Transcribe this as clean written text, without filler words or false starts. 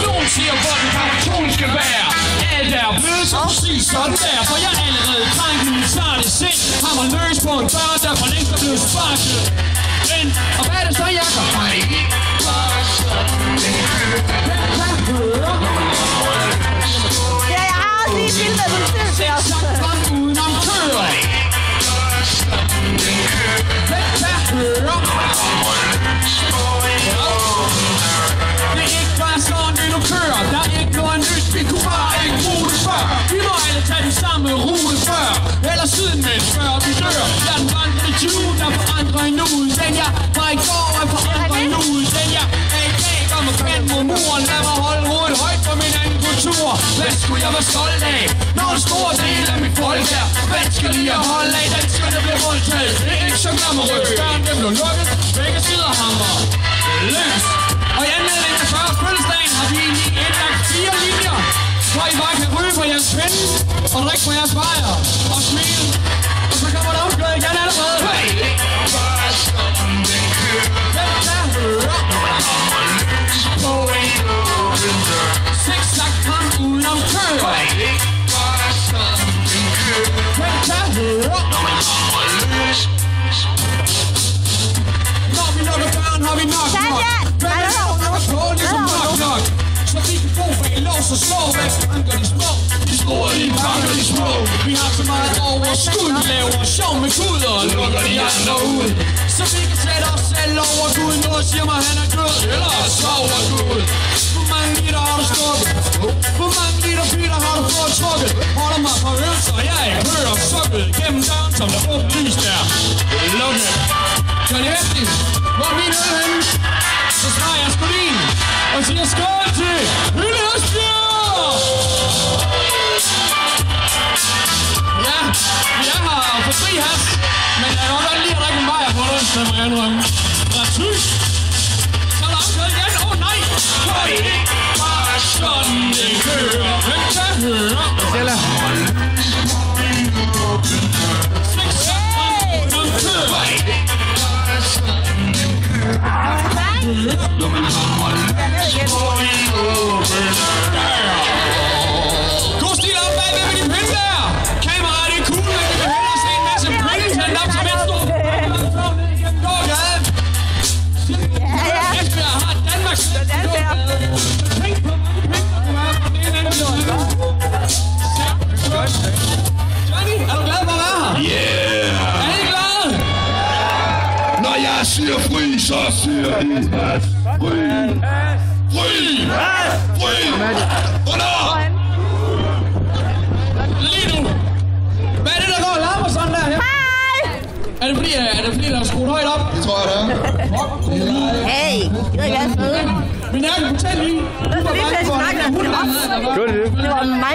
Nogen siger, hvor den karton skal være. Alt er blevet så præcis sådan der. For jeg er allerede krænket i sarte sind. Har mig løs på en dør, der for længst er blevet sparket. Men, og hvad er det så, jeg gør? Ja, jeg har også lige filmet den til det også. Udenom kører. Det er ikke bare sådan, det nu kører. Der er ikke noget nyt, vi kunne bare ikke bruge det før. Vi må alle tage den samme rute før. Eller siden med før vi dør. Jeg er den vandrende tyve, der forandrer en ud. Den jeg var i går, er forandrer en ud. Den jeg er i dag, gør mig kendt mod muren. Lad mig holde hovedet højt for min anden kultur. Hvad skulle jeg være stolt af, når en stor del af mit folk er vanskelige at holde af? Danskerne bliver voldtaget, det er ikke så glamorøst. Døren den blev lukket, begge sider hammer løs. Og i anledning til 40-års fødselsdagen har vi indlagt 4 linjer, hvor I bare kan ryge på jeres pinde og drikke på jeres bajer og smile. Og så kommer der opgøret igen allerede. Hey! Zigzag kom udenom køer. Når vi lukker døren, har vi nok nok. Så vi kan bo bag lås og slå væk. Anker de små, de store, de pakker de små. Vi har så meget overskud, vi laver sjov med Gud og lukker de andre ud. Så vi kan sætte os selv over Gud. Noget siger mig, han er død, eller sover Gud. Hvor mange liter har du stukket? Hvor mange liter biler har du fået trukket? Holder mig for øvelser, jeg er hørt og sukket gennem døren, som der oplyst er lukket. Johnny Vestling, hvor er min øl henne? Så svarer jeg sgu din og siger skål til Hylde Høstbjerg! Ja, vi er her for fri has, men jeg kan godt lide at drikke en bajer på det, så må jeg nu have. Der er tysk. Så er der omkød igen. Åh nej! For det ikke bare sådan, det kører. Hvem kan høre? Stella. God stil op bagved med de pinde der! Kameraet er cool, men vi kan hellere se en masse pinde tændt op som et stort ned igennem gågaden. Esbjerg har Danmarks tænk på mange pinde, der kunne være på den ene anden side. Johnny, er du glad for at være her? Yeah! Er I glade? Når jeg siger fri, så siger I pas. Fri! Fri! Fri! Hvornår? Lige nu! Hvad er det, der går og larmer sådan der her? Hej! Er det fordi, der er skruet højt op? Det tror jeg, det er. Hey, det er ikke alt. Men jeg kan fortælle lige. Det var mig.